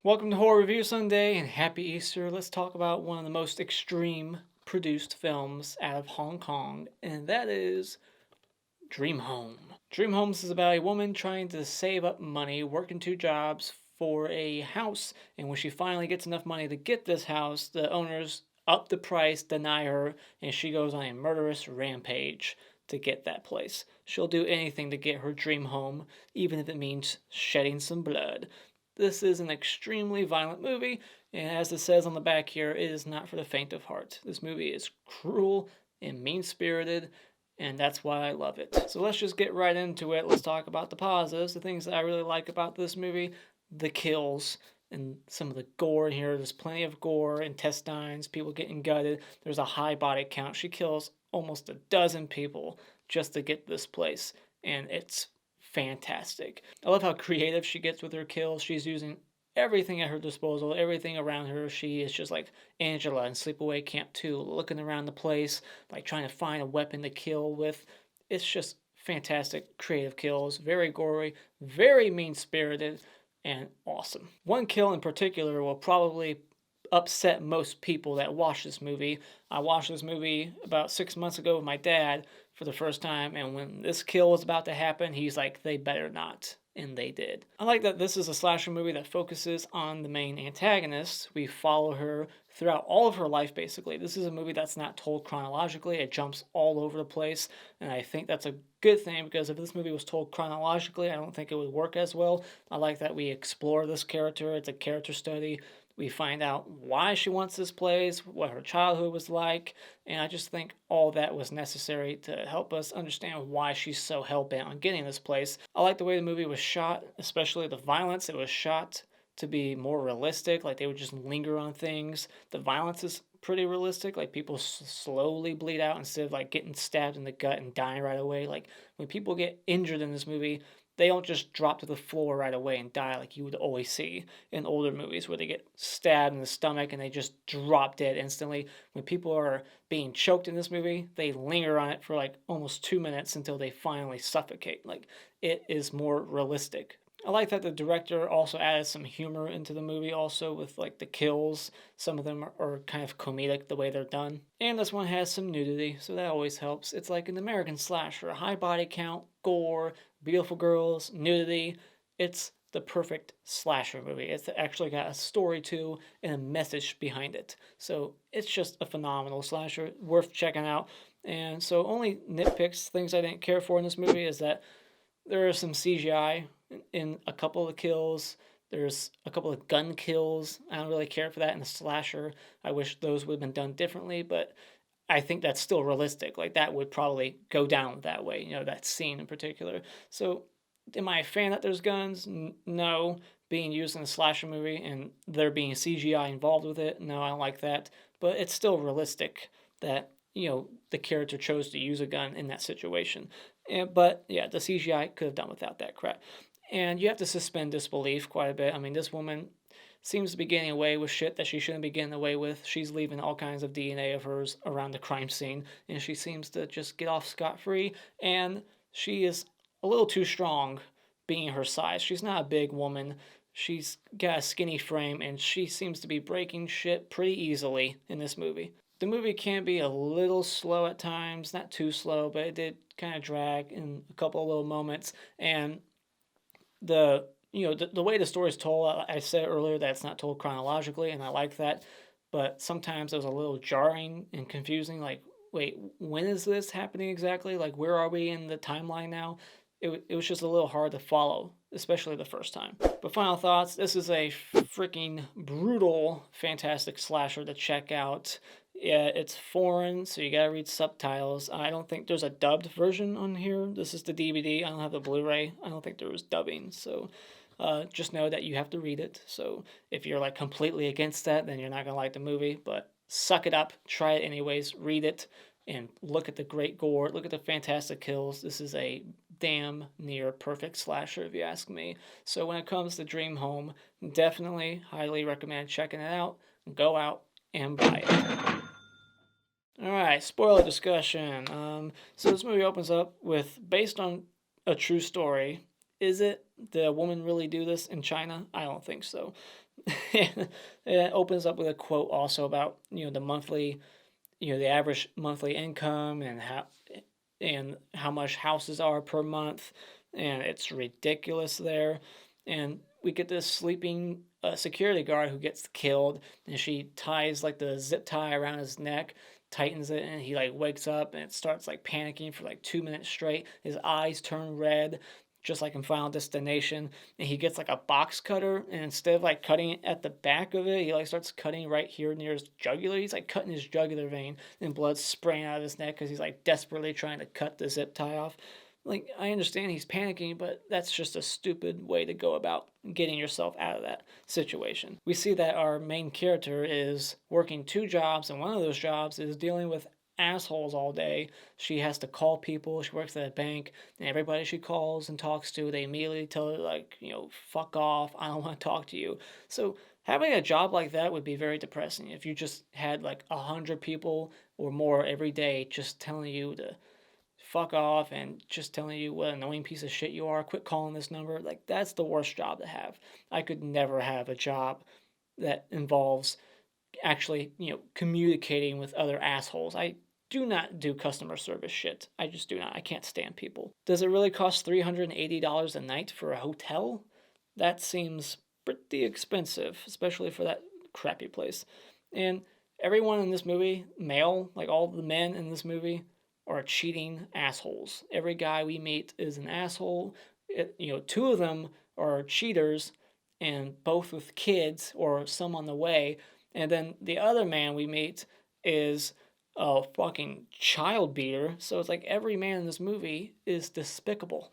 Welcome to Horror Review Sunday and happy Easter. Let's talk about one of the most extreme produced films out of Hong Kong, and that is Dream Home. Dream Homes is about a woman trying to save up money, working two jobs for a house, and when she finally gets enough money to get this house, the owners up the price, deny her, and she goes on a murderous rampage to get that place. She'll do anything to get her dream home, even if it means shedding some blood. This is an extremely violent movie, and as it says on the back here, it is not for the faint of heart. This movie is cruel and mean spirited, and that's why I love it. So let's just get right into it. Let's talk about the positives, the things that I really like about this movie, the kills, and some of the gore in here. There's plenty of gore, intestines, people getting gutted. There's a high body count. She kills almost a dozen people just to get this place, and it's fantastic. I love how creative she gets with her kills. She's using everything at her disposal, everything around her. She is just like Angela in Sleepaway Camp 2, looking around the place, like trying to find a weapon to kill with. It's just fantastic creative kills, very gory, very mean-spirited, and awesome. One kill in particular will probably upset most people that watch this movie. I watched this movie about 6 months ago with my dad for the first time, and when this kill was about to happen, he's like, they better not. And they did. I like that this is a slasher movie that focuses on the main antagonist. We follow her throughout all of her life, basically. This is a movie that's not told chronologically. It jumps all over the place, and I think that's a good thing, because if this movie was told chronologically, I don't think it would work as well. I like that we explore this character. It's a character study. We find out why she wants this place, what her childhood was like, and I just think all that was necessary to help us understand why she's so hell-bent on getting this place. I like the way the movie was shot, especially the violence. It was shot to be more realistic, like they would just linger on things. The violence is pretty realistic, like people slowly bleed out instead of like getting stabbed in the gut and dying right away. Like when people get injured in this movie, they don't just drop to the floor right away and die like you would always see in older movies where they get stabbed in the stomach and they just drop dead instantly. When people are being choked in this movie, they linger on it for like almost 2 minutes until they finally suffocate. Like, it is more realistic. I like that the director also added some humor into the movie also with like the kills. Some of them are kind of comedic the way they're done. And this one has some nudity, so that always helps. It's like an American slasher, a high body count, gore, beautiful girls, nudity. It's the perfect slasher movie. It's actually got a story too and a message behind it. So it's just a phenomenal slasher, worth checking out. And so only nitpicks, things I didn't care for in this movie is that there is some CGI in a couple of the kills. There's a couple of gun kills. I don't really care for that in a slasher. I wish those would have been done differently, but I think that's still realistic. Like, that would probably go down that way, that scene in particular. So, am I a fan that there's guns? No. Being used in a slasher movie and there being CGI involved with it? No, I don't like that. But it's still realistic that, the character chose to use a gun in that situation. But, yeah, the CGI could have done without that crap. And you have to suspend disbelief quite a bit. I mean, this woman seems to be getting away with shit that she shouldn't be getting away with. She's leaving all kinds of DNA of hers around the crime scene, and she seems to just get off scot-free, and she is a little too strong being her size. She's not a big woman. She's got a skinny frame, and she seems to be breaking shit pretty easily in this movie. The movie can be a little slow at times, not too slow, but it did kind of drag in a couple of little moments, and the way the story is told, I said earlier that it's not told chronologically, and I like that, but sometimes it was a little jarring and confusing, like, wait, when is this happening exactly? Like, where are we in the timeline now? It was just a little hard to follow, especially the first time. But final thoughts, this is a freaking brutal, fantastic slasher to check out. Yeah, it's foreign, so you gotta read subtitles. I don't think there's a dubbed version on here. This is the DVD. I don't have the Blu-ray. I don't think there was dubbing, so just know that you have to read it. So if you're like completely against that, then you're not gonna like the movie. But suck it up, try it anyways, read it, and look at the great gore. Look at the fantastic kills. This is a damn near perfect slasher, if you ask me. So when it comes to Dream Home, definitely highly recommend checking it out. Go out and buy it. Alright, spoiler discussion. So this movie opens up with, based on a true story. Is it? Did a woman really do this in China? I don't think so. And it opens up with a quote also about, the monthly, the average monthly income and how much houses are per month, and it's ridiculous there. And we get this sleeping security guard who gets killed, and she ties like the zip tie around his neck, tightens it, and he like wakes up and it starts like panicking for like 2 minutes straight. His eyes turn red, just like in Final Destination, and he gets like a box cutter, and instead of like cutting it at the back of it, he like starts cutting right here near his jugular. He's like cutting his jugular vein, and blood's spraying out of his neck because he's like desperately trying to cut the zip tie off. Like, I understand he's panicking, but that's just a stupid way to go about getting yourself out of that situation. We see that our main character is working two jobs, and one of those jobs is dealing with assholes all day. She has to call people. She works at a bank, and everybody she calls and talks to, they immediately tell her, like, fuck off. I don't want to talk to you. So having a job like that would be very depressing if you just had like 100 people or more every day just telling you to fuck off and just telling you what an annoying piece of shit you are. Quit calling this number. Like, that's the worst job to have. I could never have a job that involves actually, communicating with other assholes. I do not do customer service shit. I just do not. I can't stand people. Does it really cost $380 a night for a hotel? That seems pretty expensive, especially for that crappy place. And everyone in this movie, male, like all the men in this movie, are cheating assholes. Every guy we meet is an asshole. Two of them are cheaters, and both with kids or some on the way. And then the other man we meet is a fucking child beater. So it's like every man in this movie is despicable.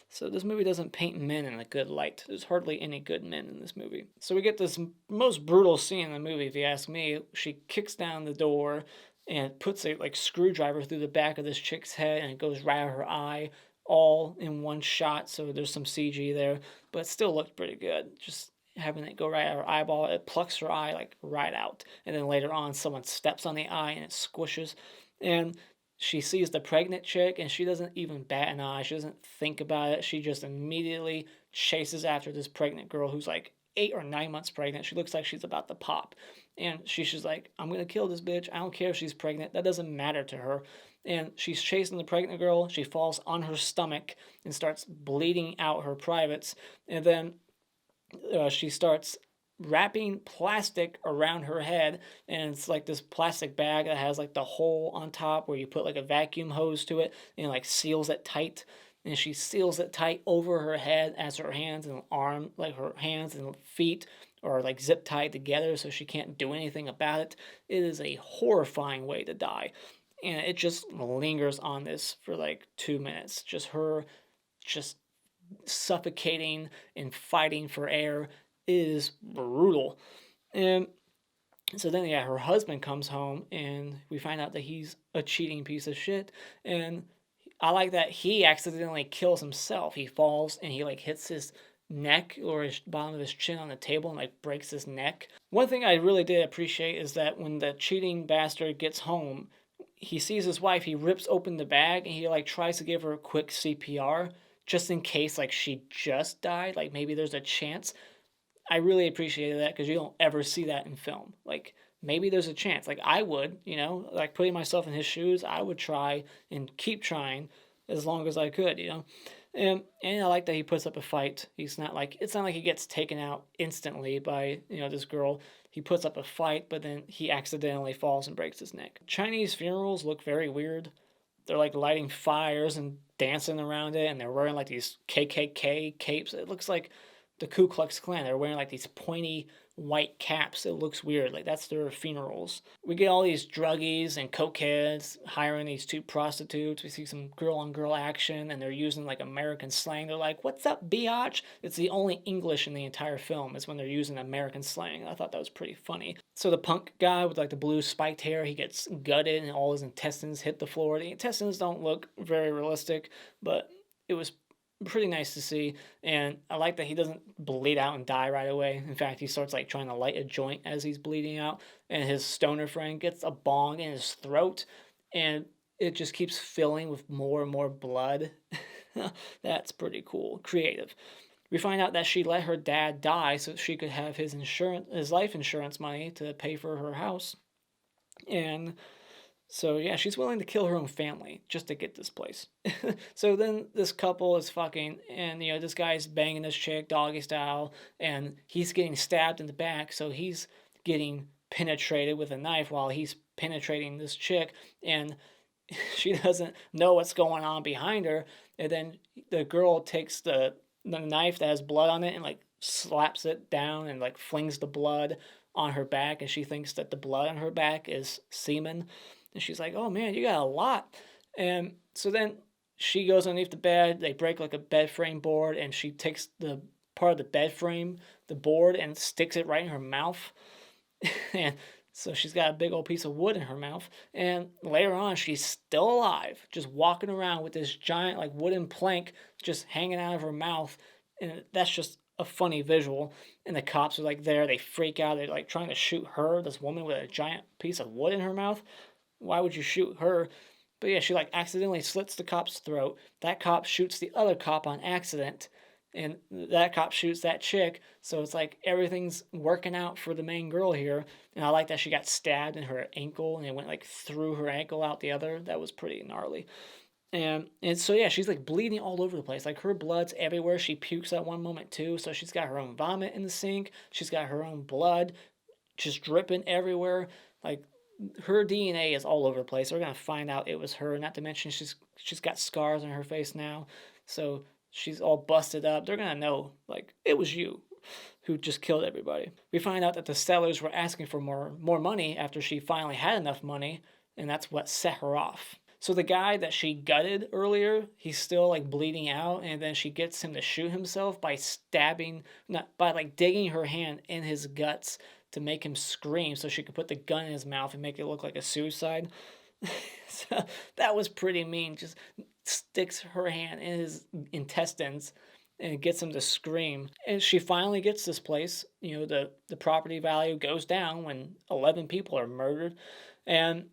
So this movie doesn't paint men in a good light. There's hardly any good men in this movie. So we get this most brutal scene in the movie, if you ask me. She kicks down the door and puts a like screwdriver through the back of this chick's head, and it goes right out her eye, all in one shot. So there's some CG there, but it still looked pretty good. Just having it go right at her eyeball, it plucks her eye like right out, and then later on someone steps on the eye and it squishes, and she sees the pregnant chick and she doesn't even bat an eye. She doesn't think about it. She just immediately chases after this pregnant girl who's like 8 or 9 months pregnant. She looks like she's about to pop. And she's just like, I'm going to kill this bitch. I don't care if she's pregnant. That doesn't matter to her. And she's chasing the pregnant girl. She falls on her stomach and starts bleeding out her privates. And then she starts wrapping plastic around her head, and it's like this plastic bag that has like the hole on top where you put like a vacuum hose to it and like seals it tight, and she seals it tight over her head as her hands and arm, like her hands and feet are like zip tied together so she can't do anything about it. It is a horrifying way to die, and it just lingers on this for like 2 minutes, just her just suffocating and fighting for air. Is brutal. And so then, yeah, her husband comes home, and we find out that he's a cheating piece of shit. And I like that he accidentally kills himself. He falls and he like hits his neck or his bottom of his chin on the table and like breaks his neck. One thing I really did appreciate is that when the cheating bastard gets home, he sees his wife, he rips open the bag and he like tries to give her a quick CPR just in case like she just died, like maybe there's a chance. I really appreciated that because you don't ever see that in film. Like, maybe there's a chance. Like, I would, like putting myself in his shoes, I would try and keep trying as long as I could. And I like that he puts up a fight. It's not like he gets taken out instantly by, this girl. He puts up a fight, but then he accidentally falls and breaks his neck. Chinese funerals look very weird. They're like lighting fires and dancing around it, and they're wearing like these KKK capes. It looks like the Ku Klux Klan. They're wearing like these pointy white caps. It looks weird. Like, that's their funerals. We get all these druggies and cokeheads hiring these two prostitutes. We see some girl on girl action, and they're using like American slang. They're like, "What's up, biatch?" It's the only English in the entire film is when they're using American slang. I thought that was pretty funny. So the punk guy with like the blue spiked hair, he gets gutted and all his intestines hit the floor. The intestines don't look very realistic, but it was pretty nice to see. And I like that he doesn't bleed out and die right away. In fact, he starts like trying to light a joint as he's bleeding out, and his stoner friend gets a bong in his throat, and it just keeps filling with more and more blood. That's pretty cool, creative. We find out that she let her dad die so she could have his life insurance money to pay for her house. And so yeah, she's willing to kill her own family just to get this place. So then this couple is fucking, and this guy's banging this chick doggy style, and he's getting stabbed in the back, so he's getting penetrated with a knife while he's penetrating this chick, and she doesn't know what's going on behind her. And then the girl takes the knife that has blood on it and like slaps it down and like flings the blood on her back, and she thinks that the blood on her back is semen. And she's like, oh man, you got a lot. And so then she goes underneath the bed. They break like a bed frame board, and she takes the part of the bed frame, the board, and sticks it right in her mouth. And so she's got a big old piece of wood in her mouth. And later on, she's still alive, just walking around with this giant like wooden plank just hanging out of her mouth. And that's just a funny visual. And the cops are like there. They freak out. They're like trying to shoot her, this woman with a giant piece of wood in her mouth. Why would you shoot her? But yeah, she like accidentally slits the cop's throat. That cop shoots the other cop on accident. And that cop shoots that chick. So it's like everything's working out for the main girl here. And I like that she got stabbed in her ankle and it went like through her ankle out the other. That was pretty gnarly. And so yeah, she's like bleeding all over the place. Like her blood's everywhere. She pukes at one moment too. So she's got her own vomit in the sink. She's got her own blood just dripping everywhere. Like her DNA is all over the place. We're gonna find out it was her. Not to mention she's got scars on her face now. So she's all busted up. They're gonna know, like, it was you who just killed everybody. We find out that the sellers were asking for more money after she finally had enough money, and that's what set her off. So the guy that she gutted earlier, he's still like bleeding out, and then she gets him to shoot himself by digging her hand in his guts to make him scream so she could put the gun in his mouth and make it look like a suicide. So that was pretty mean. Just sticks her hand in his intestines and gets him to scream. And she finally gets this place. The property value goes down when 11 people are murdered. And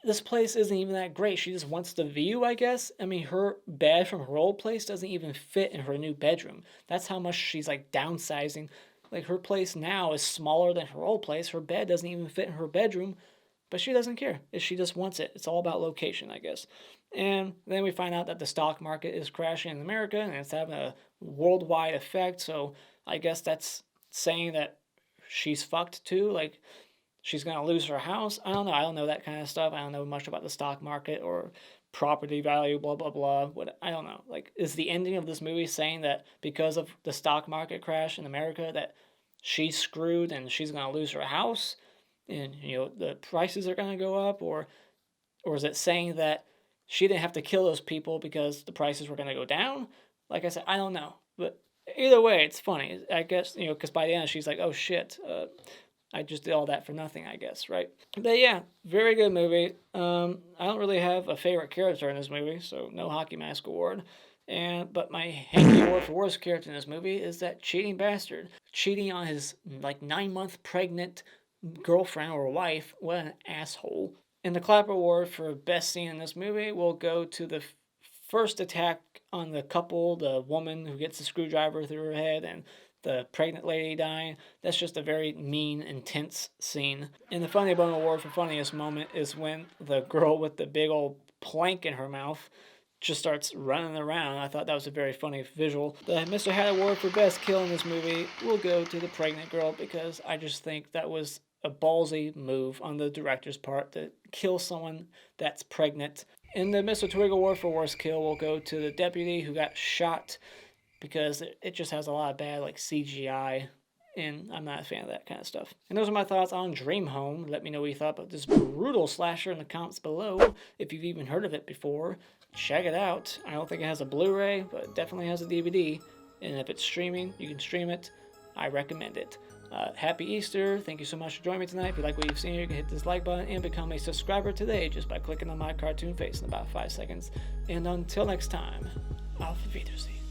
this place isn't even that great. She just wants the view, I guess. I mean, her bed from her old place doesn't even fit in her new bedroom. That's how much she's like downsizing. Like her place now is smaller than her old place. Her bed doesn't even fit in her bedroom. But she doesn't care. She just wants it. It's all about location, I guess. And then we find out that the stock market is crashing in America and it's having a worldwide effect. So I guess that's saying that she's fucked too. Like she's going to lose her house. I don't know. I don't know that kind of stuff. I don't know much about the stock market or property value, blah, blah, blah. I don't know. Like, is the ending of this movie saying that because of the stock market crash in America that she's screwed and she's going to lose her house? And the prices are going to go up, or is it saying that she didn't have to kill those people because the prices were going to go down? Like I said, I don't know, but either way, it's funny. I guess because by the end she's like, oh shit, I just did all that for nothing, I guess, right? But yeah, very good movie. I don't really have a favorite character in this movie, so no hockey mask award. But my hanky award for worst character in this movie is that cheating bastard, cheating on his like 9-month pregnant girlfriend or wife. What an asshole. And the clap award for best scene in this movie will go to the first attack on the couple, the woman who gets the screwdriver through her head and the pregnant lady dying. That's just a very mean, intense scene. And the Funny Bone award for funniest moment is when the girl with the big old plank in her mouth just starts running around. I thought that was a very funny visual. The Mr. Hat award for best kill in this movie will go to the pregnant girl because I just think that was a ballsy move on the director's part to kill someone that's pregnant. And the Mr. Twig award for worst kill will go to the deputy who got shot because it just has a lot of bad like CGI, and I'm not a fan of that kind of stuff. And those are my thoughts on Dream Home. Let me know what you thought about this brutal slasher in the comments below. If you've even heard of it before, check it out. I don't think it has a Blu-ray, but it definitely has a DVD. And if it's streaming, you can stream it. I recommend it. Happy Easter. Thank you so much for joining me tonight. If you like what you've seen here, you can hit this like button and become a subscriber today just by clicking on my cartoon face in about 5 seconds. And until next time, auf Wiedersehen.